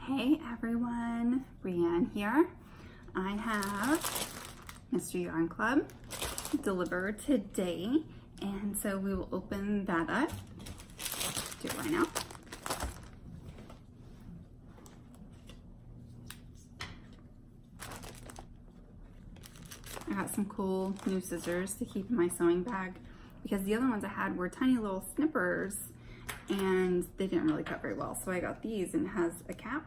Hey everyone, Brienne here. I have Mystery Yarn Club delivered today, and so we will open that up. Do it right now. I got some cool new scissors to keep in my sewing bag because the other ones I had were tiny little snippers and they didn't really cut very well. So I got these, and it has a cap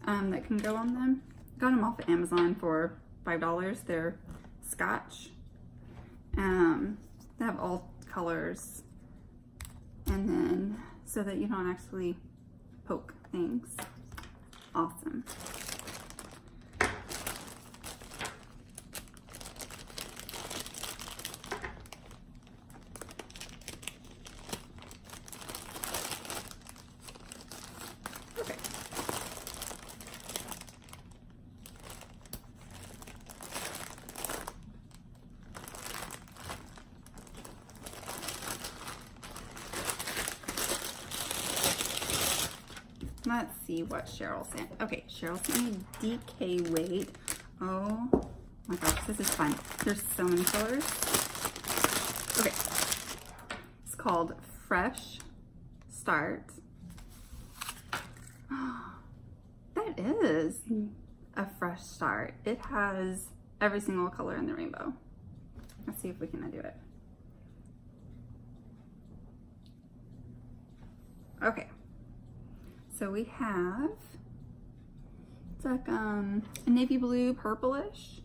that can go on them. Got them off of Amazon for $5. They're Scotch. They have all colors, and then so that you don't actually poke things. Awesome. Okay. Let's see what Cheryl sent. Okay, Cheryl sent me DK weight. Oh my gosh, this is fun. There's so many colors. Okay, it's called Fresh Start. That is a fresh start. It has every single color in the rainbow. Let's see if we can do it. Okay. So we have, it's like a navy blue, purplish,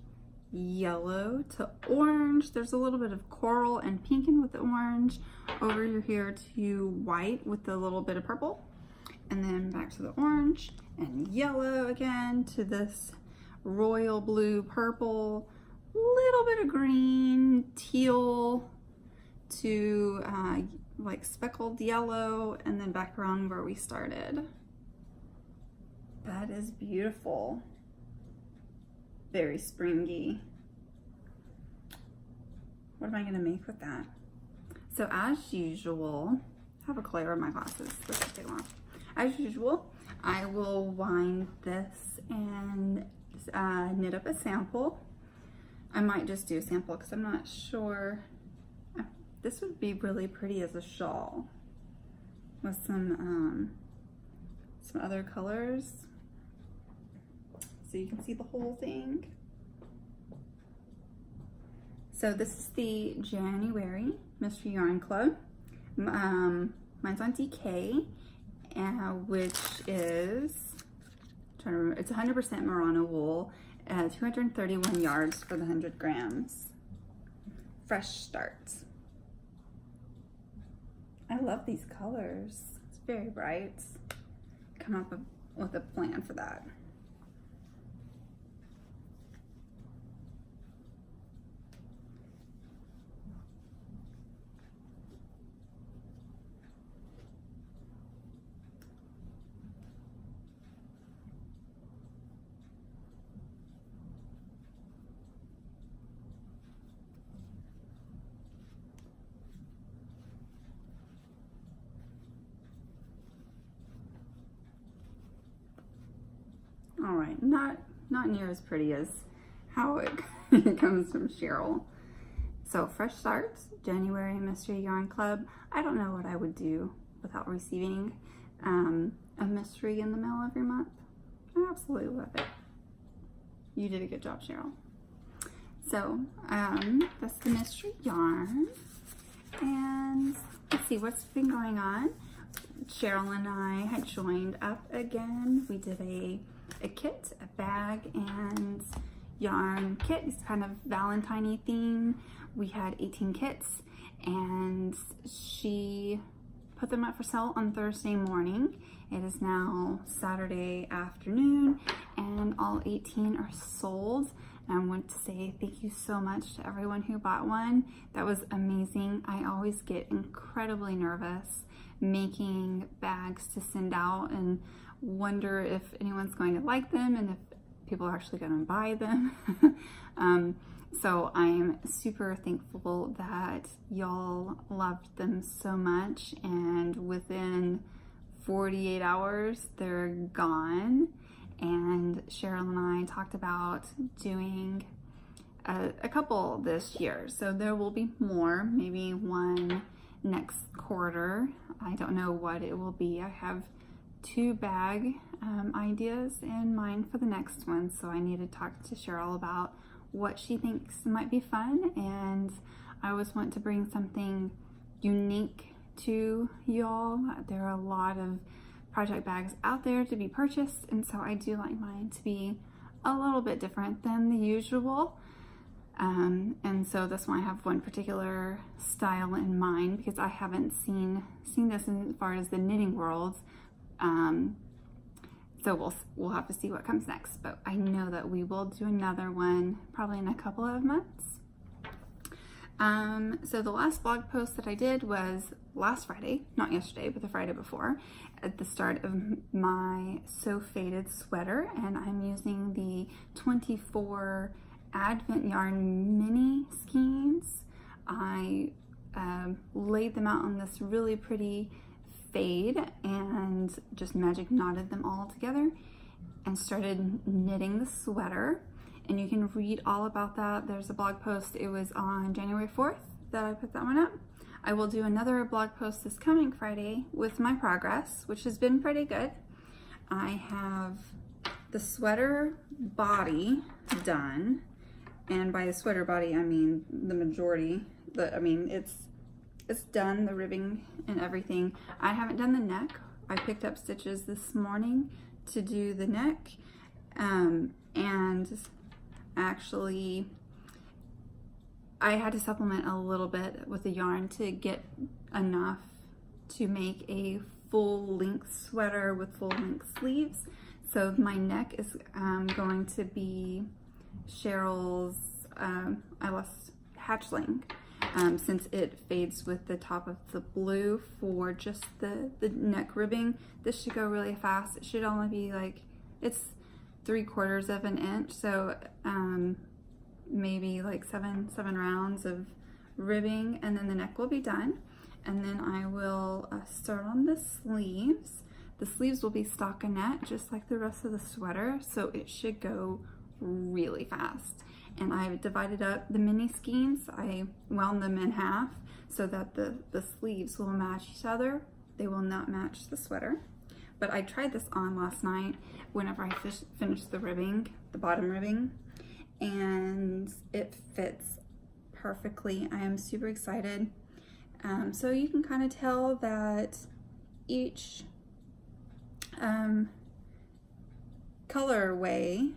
yellow to orange. There's a little bit of coral and pink in with the orange. Over here to white with a little bit of purple. And then back to the orange and yellow again to this royal blue, purple, little bit of green, teal to like speckled yellow, and then back around where we started. That is beautiful. Very springy. What am I gonna make with that? So as usual, I have a color in my glasses. This will take long. As usual, I will wind this and knit up a sample. I might just do a sample because I'm not sure. This would be really pretty as a shawl with some other colors, so you can see the whole thing. So this is the January Mystery Yarn Club. Mine's on DK, which is, I'm trying to remember, it's 100% merino wool, 231 yards for the 100 grams. Fresh Start. I love these colors. It's very bright. Come up with a plan for that. All right, not near as pretty as how it comes from Cheryl. So Fresh Starts, January Mystery Yarn Club. I don't know what I would do without receiving a mystery in the mail every month. I absolutely love it. You did a good job, Cheryl. So that's the mystery yarn. And let's see what's been going on. Cheryl and I had joined up again. We did a kit, a bag, and yarn kit. It's kind of Valentine-y theme. We had 18 kits, and she put them up for sale on Thursday morning. It is now Saturday afternoon, and all 18 are sold. And I want to say thank you so much to everyone who bought one. That was amazing. I always get incredibly nervous making bags to send out and wonder if anyone's going to like them and if people are actually going to buy them. So I'm super thankful that y'all loved them so much, and within 48 hours, they're gone. And Cheryl and I talked about doing a couple this year. So there will be more, maybe one next quarter. I don't know what it will be. I have 2 bag ideas in mind for the next one. So I need to talk to Cheryl about what she thinks might be fun. And I always want to bring something unique to y'all. There are a lot of project bags out there to be purchased, and so I do like mine to be a little bit different than the usual. And so this one I have one particular style in mind because I haven't seen this as far as the knitting world. So we'll have to see what comes next, but I know that we will do another one probably in a couple of months. So the last blog post that I did was last Friday, not yesterday, but the Friday before, at the start of my So Faded sweater, and I'm using the 24 Advent Yarn mini skeins. I laid them out on this really pretty fade and just magic knotted them all together and started knitting the sweater. And you can read all about that. There's a blog post. It was on January 4th that I put that one up. I will do another blog post this coming Friday with my progress, which has been pretty good. I have the sweater body done. And by the sweater body, I mean the majority. It's done, the ribbing and everything. I haven't done the neck. I picked up stitches this morning to do the neck. And actually, I had to supplement a little bit with the yarn to get enough to make a full-length sweater with full-length sleeves. So my neck is going to be Cheryl's I lost hatchling, since it fades with the top of the blue for just the neck ribbing. This should go really fast. It should only be like, it's 3/4 of an inch, so maybe like seven rounds of ribbing, and then the neck will be done. And then I will start on the sleeves. The sleeves will be stockinette just like the rest of the sweater, so it should go really fast. And I've divided up the mini skeins. I wound them in half so that the sleeves will match each other. They will not match the sweater. But I tried this on last night whenever I finished the ribbing, the bottom ribbing, and it fits perfectly. I am super excited. So you can kind of tell that each colorway,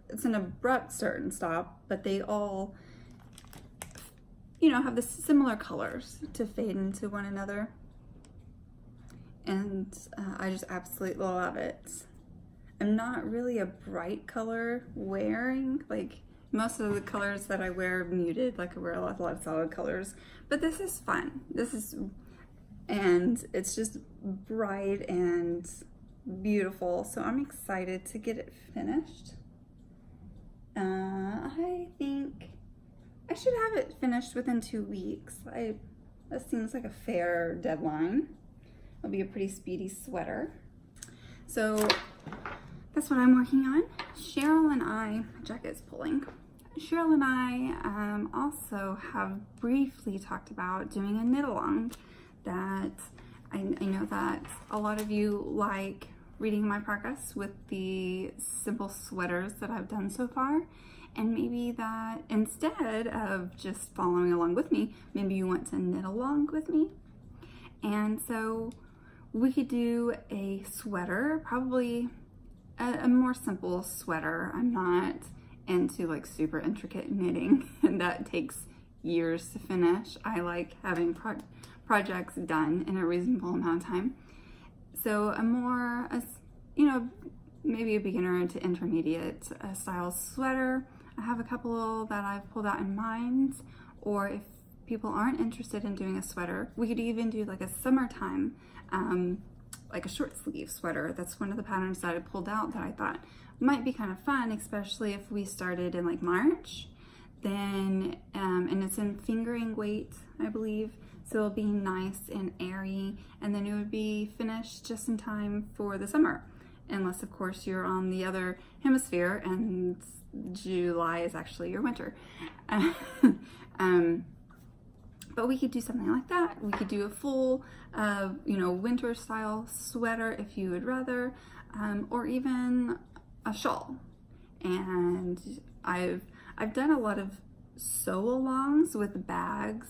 it's an abrupt start and stop, but they all, have the similar colors to fade into one another. And I just absolutely love it. I'm not really a bright color wearing, like most of the colors that I wear are muted, like I wear a lot of solid colors, but this is fun. And it's just bright and beautiful, so I'm excited to get it finished. I think I should have it finished within 2 weeks. That seems like a fair deadline. It'll be a pretty speedy sweater. So that's what I'm working on. Cheryl and I, my jacket's pulling. Cheryl and I also have briefly talked about doing a knit along. That I know that a lot of you like reading my progress with the simple sweaters that I've done so far, and maybe that instead of just following along with me, maybe you want to knit along with me. And so we could do a sweater, probably a more simple sweater. I'm not into like super intricate knitting, and that takes years to finish. I like having projects done in a reasonable amount of time. So maybe a beginner to intermediate style sweater. I have a couple that I've pulled out in mind, or if people aren't interested in doing a sweater, we could even do like a summertime, like a short sleeve sweater. That's one of the patterns that I pulled out that I thought might be kind of fun, especially if we started in like March. Then, and it's in fingering weight, I believe. so it'll be nice and airy, and then it would be finished just in time for the summer, unless of course you're on the other hemisphere and July is actually your winter. But we could do something like that. We could do a full, winter style sweater if you would rather, or even a shawl. And I've done a lot of sew-alongs with bags.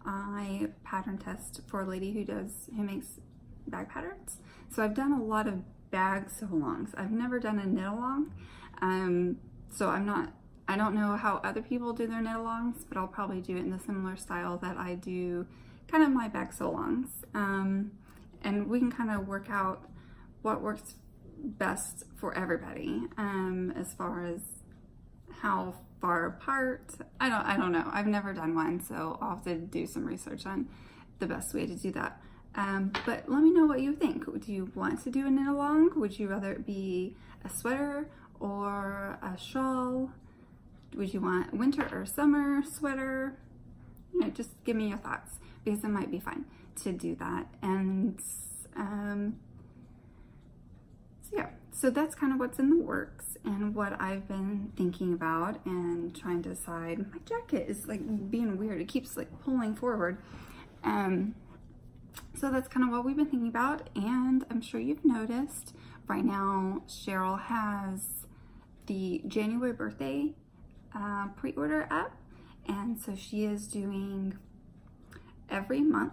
I pattern test for a lady who makes bag patterns. So I've done a lot of bag sew-alongs. I've never done a knit-along. So I don't know how other people do their knit-alongs, but I'll probably do it in the similar style that I do kind of my bag sew-alongs. And we can kind of work out what works best for everybody, as far as how far apart. I don't know. I've never done one, so I'll have to do some research on the best way to do that. But let me know what you think. Do you want to do a knit-along? Would you rather it be a sweater or a shawl? Would you want winter or summer sweater? Just give me your thoughts, because it might be fun to do that. And so that's kind of what's in the works and what I've been thinking about and trying to decide. My jacket is like being weird. It keeps like pulling forward. So that's kind of what we've been thinking about. And I'm sure you've noticed right now, Cheryl has the January birthday pre-order up, and so she is doing every month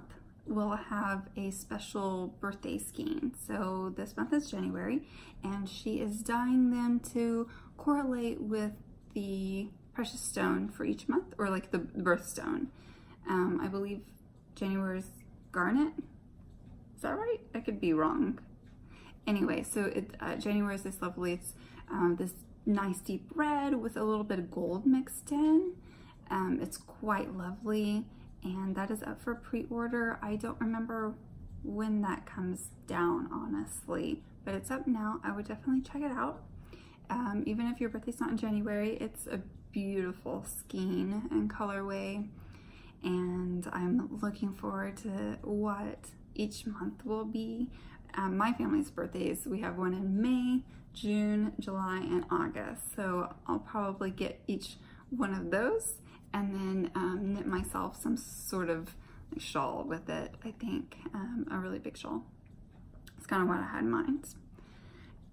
we'll have a special birthday skein. So this month is January, and she is dyeing them to correlate with the precious stone for each month, or like the birthstone. I believe January is garnet. Is that right? I could be wrong. Anyway, so January is this lovely, it's this nice deep red with a little bit of gold mixed in. It's quite lovely, and that is up for pre-order. I don't remember when that comes down, honestly, but it's up now. I would definitely check it out. Even if your birthday's not in January, it's a beautiful skein and colorway, and I'm looking forward to what each month will be. My family's birthdays, we have one in May, June, July, and August. So I'll probably get each one of those and then knit myself some sort of shawl with it, I think. A really big shawl. It's kind of what I had in mind.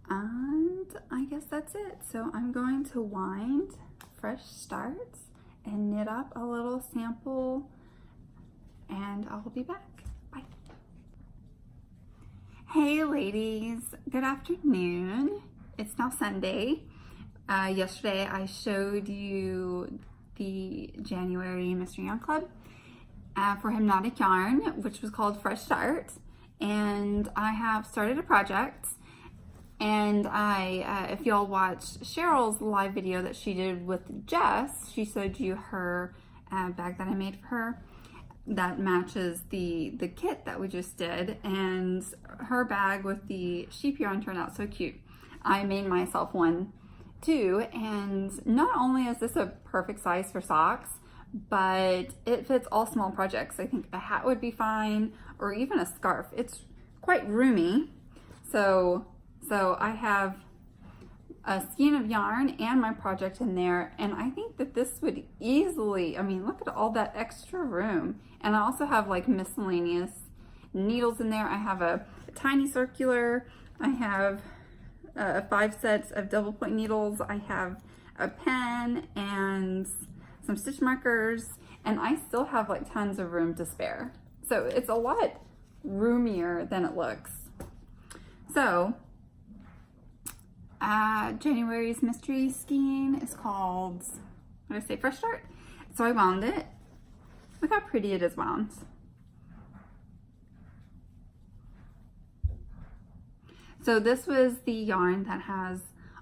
And I guess that's it. So I'm going to wind Fresh Starts and knit up a little sample, and I'll be back. Bye. Hey ladies, good afternoon. It's now Sunday. Yesterday I showed you the January Mr. Yarn Club for Hypnotic Yarn, which was called Fresh Start. And I have started a project, and if y'all watched Cheryl's live video that she did with Jess, she showed you her bag that I made for her that matches the kit that we just did, and her bag with the sheep yarn turned out so cute. I made myself one too, and not only is this a perfect size for socks, but it fits all small projects. I think a hat would be fine, or even a scarf. It's quite roomy. So I have a skein of yarn and my project in there, and I think that this would easily, I mean, look at all that extra room. And I also have like miscellaneous needles in there. I have a tiny circular, I have 5 sets of double point needles, I have a pen and some stitch markers, and I still have like tons of room to spare. So it's a lot roomier than it looks. So January's mystery skein is called, what did I say, Fresh Start? So I wound it. Look how pretty it is wound. So this was the yarn that has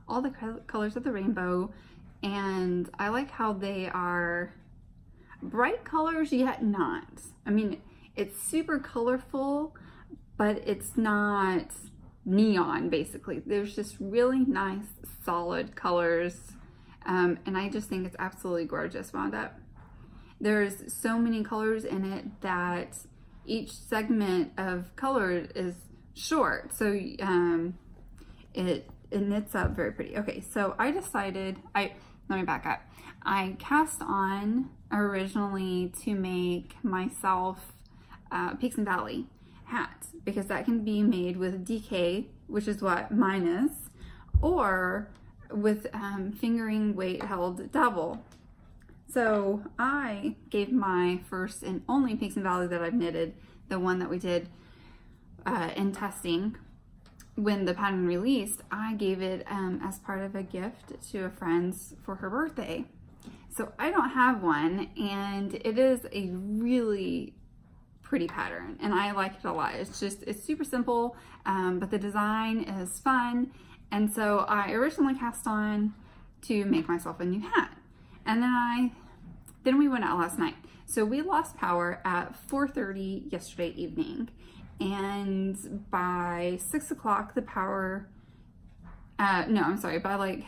all the colors of the rainbow, and I like how they are bright colors yet not. I mean, it's super colorful, but it's not neon, basically. There's just really nice solid colors, and I just think it's absolutely gorgeous wound up. there's so many colors in it that each segment of color is short. So it knits up very pretty. Okay, so I decided, let me back up. I cast on originally to make myself Peaks and Valley hat, because that can be made with DK, which is what mine is, or with fingering weight held double. So I gave my first and only Peaks and Valley that I've knitted, the one that we did in testing, when the pattern released, I gave it as part of a gift to a friend's for her birthday. So I don't have one, and it is a really pretty pattern, and I like it a lot. It's super simple, but the design is fun. And so I originally cast on to make myself a new hat, and then we went out last night. So we lost power at 4:30 yesterday evening, and by 6 o'clock the power, no, I'm sorry, by like,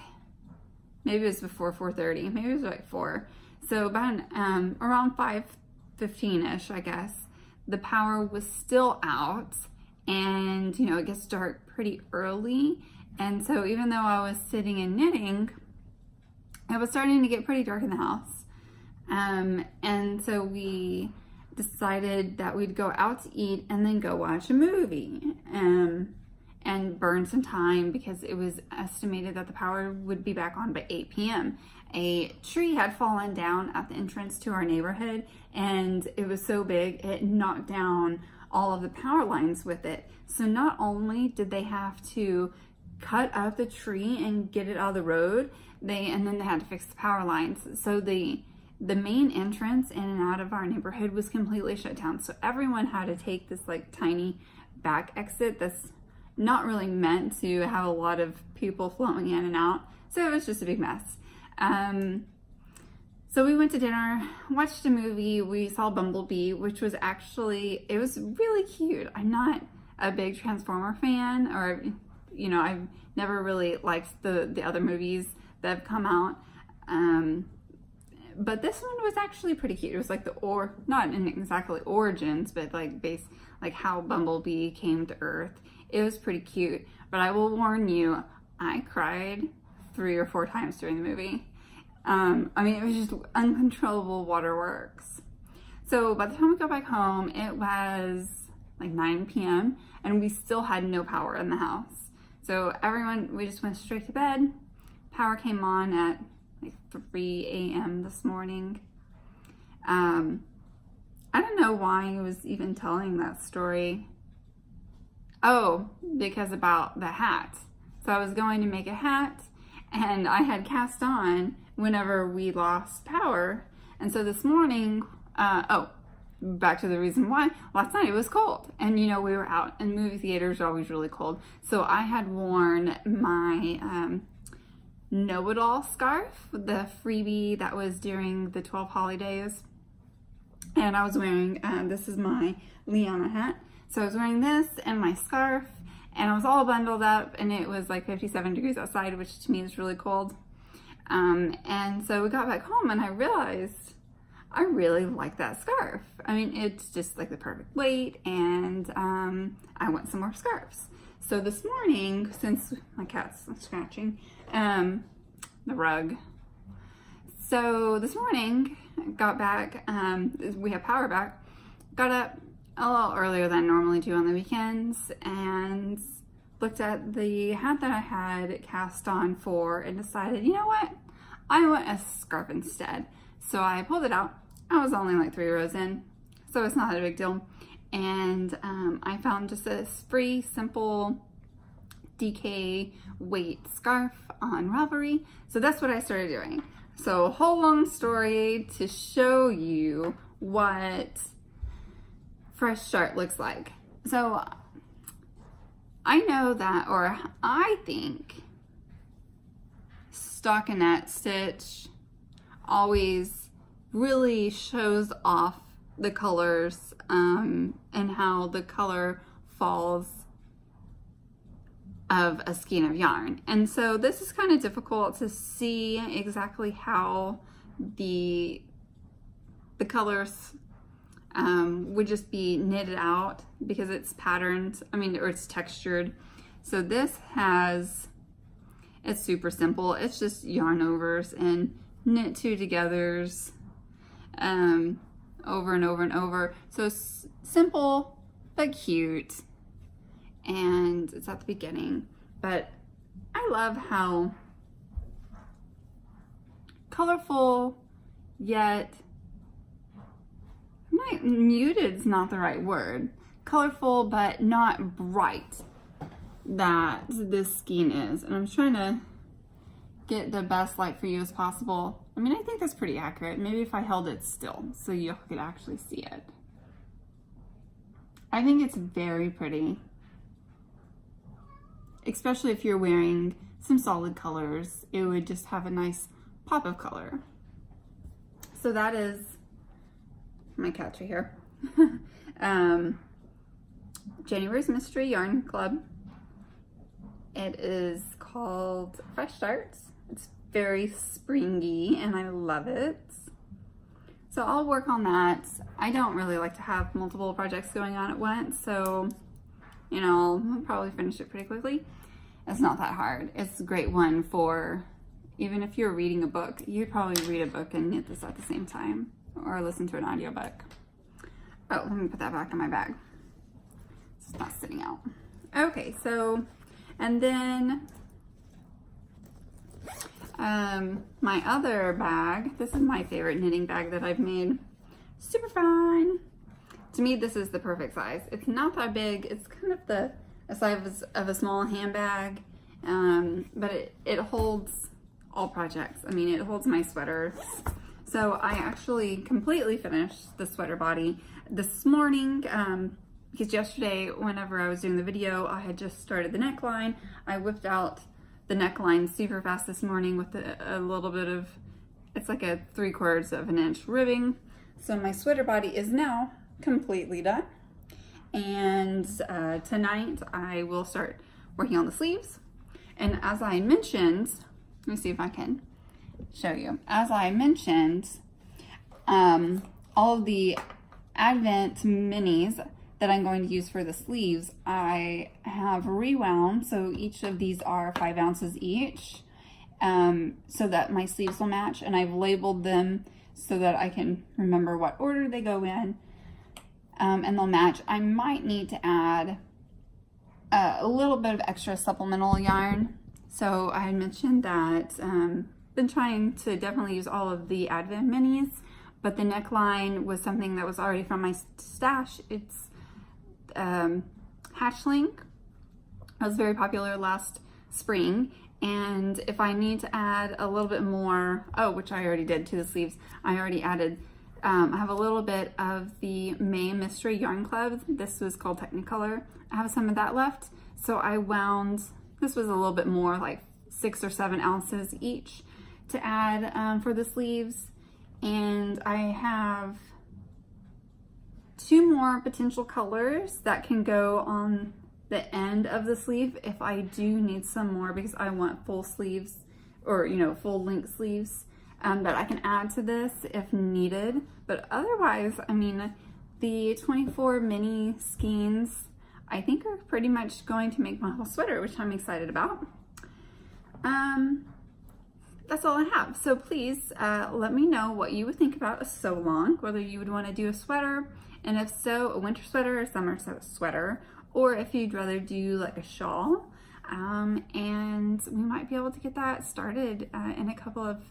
maybe it was before 4:30, maybe it was like 4. So about around 5:15ish, I guess, the power was still out, and you know, it gets dark pretty early. And so even though I was sitting and knitting, it was starting to get pretty dark in the house. And so we decided that we'd go out to eat and then go watch a movie, and burn some time, because it was estimated that the power would be back on by 8 p.m. A tree had fallen down at the entrance to our neighborhood, and it was so big it knocked down all of the power lines with it. So not only did they have to cut out the tree and get it out of the road, and then they had to fix the power lines. So the main entrance in and out of our neighborhood was completely shut down. So everyone had to take this like tiny back exit that's not really meant to have a lot of people flowing in and out. So it was just a big mess. So we went to dinner, watched a movie. We saw Bumblebee, which was it was really cute. I'm not a big Transformer fan, or, you know, I've never really liked the other movies that have come out. But this one was actually pretty cute. It was like not in exactly origins, but like how Bumblebee came to Earth. It was pretty cute. But I will warn you, I cried 3 or 4 times during the movie. I mean, it was just uncontrollable waterworks. So by the time we got back home, it was like 9 p.m. and we still had no power in the house. So we just went straight to bed. Power came on at like 3 a.m. this morning. I don't know why I was even telling that story. Oh, because about the hat. So I was going to make a hat, and I had cast on whenever we lost power. And so this morning, back to the reason why, last night it was cold, and you know, we were out, and movie theaters are always really cold. So I had worn my know-it-all scarf, the freebie that was during the 12 holidays, and I was wearing, this is my Liana hat. So I was wearing this and my scarf, and I was all bundled up, and it was like 57 degrees outside, which to me is really cold. And so we got back home, and I realized I really like that scarf. I mean, it's just like the perfect weight, and I want some more scarves. So this morning, since my cat's scratching the rug, so this morning, got back, we have power back, got up a little earlier than I normally do on the weekends, and looked at the hat that I had cast on for, and decided, you know what, I want a scarf instead. So I pulled it out. I was only like 3 rows in, so it's not a big deal. And I found just this free, simple DK weight scarf on Ravelry. So that's what I started doing. So whole long story to show you what fresh start looks like. So I know that, or I think, stockinette stitch always really shows off the colors and how the color falls of a skein of yarn. And so this is kind of difficult to see exactly how the the colors would just be knitted out because it's patterned, or it's textured. So this it's super simple. It's just yarn overs and knit 2 togethers over and over and over. So simple but cute, and it's at the beginning. But I love how colorful yet muted is not the right word. Colorful but not bright that this skein is. And I'm trying to get the best light for you as possible. I think that's pretty accurate. Maybe if I held it still so you could actually see it. I think it's very pretty, especially if you're wearing some solid colors. It would just have a nice pop of color. So that is my catch right here. January's Mystery Yarn Club. It is called Fresh Starts. It's very springy and I love it. So I'll work on that. I don't really like to have multiple projects going on at once, so I'll probably finish it pretty quickly. It's not that hard. It's a great one for, even if you're reading a book, you'd probably read a book and knit this at the same time, or listen to an audiobook. Oh, let me put that back in my bag. It's not sitting out. Okay, so, and then my other bag, this is my favorite knitting bag that I've made. Super fun. To me, this is the perfect size. It's not that big. It's kind of the size of a small handbag, but it holds all projects. It holds my sweaters. So I actually completely finished the sweater body this morning, because yesterday, whenever I was doing the video, I had just started the neckline. I whipped out the neckline super fast this morning with a little bit of, it's like a 3/4 of an inch ribbing. So my sweater body is now completely done. And tonight I will start working on the sleeves. And as I mentioned, let me see if I can show you. As I mentioned, all of the Advent minis that I'm going to use for the sleeves, I have rewound. So each of these are 5 ounces each, so that my sleeves will match. And I've labeled them so that I can remember what order they go in, and they'll match. I might need to add a little bit of extra supplemental yarn. So I had mentioned that been trying to definitely use all of the Advent minis, but the neckline was something that was already from my stash. It's Hatchlink. It was very popular last spring, and if I need to add a little bit more, which I already did to the sleeves, I already added, I have a little bit of the May Mystery Yarn Club. This was called Technicolor. I have some of that left, so I wound, this was a little bit more, like 6 or 7 ounces each to add for the sleeves. And I have 2 more potential colors that can go on the end of the sleeve if I do need some more, because I want full sleeves, or full length sleeves, that I can add to this if needed. But otherwise, the 24 mini skeins I think are pretty much going to make my whole sweater, which I'm excited about. That's all I have. So please let me know what you would think about a sew along, whether you would want to do a sweater, and if so, a winter sweater or a summer sweater, or if you'd rather do like a shawl. And we might be able to get that started in a couple of,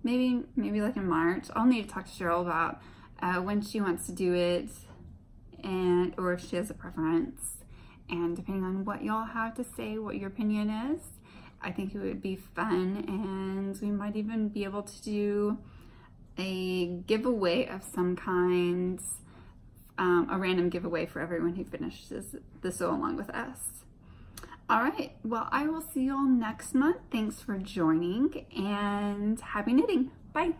maybe like in March. I'll need to talk to Cheryl about when she wants to do it, and or if she has a preference. And depending on what y'all have to say, what your opinion is, I think it would be fun, and we might even be able to do a giveaway of some kind, a random giveaway for everyone who finishes the sew along with us. All right, well, I will see you all next month. Thanks for joining, and happy knitting. Bye.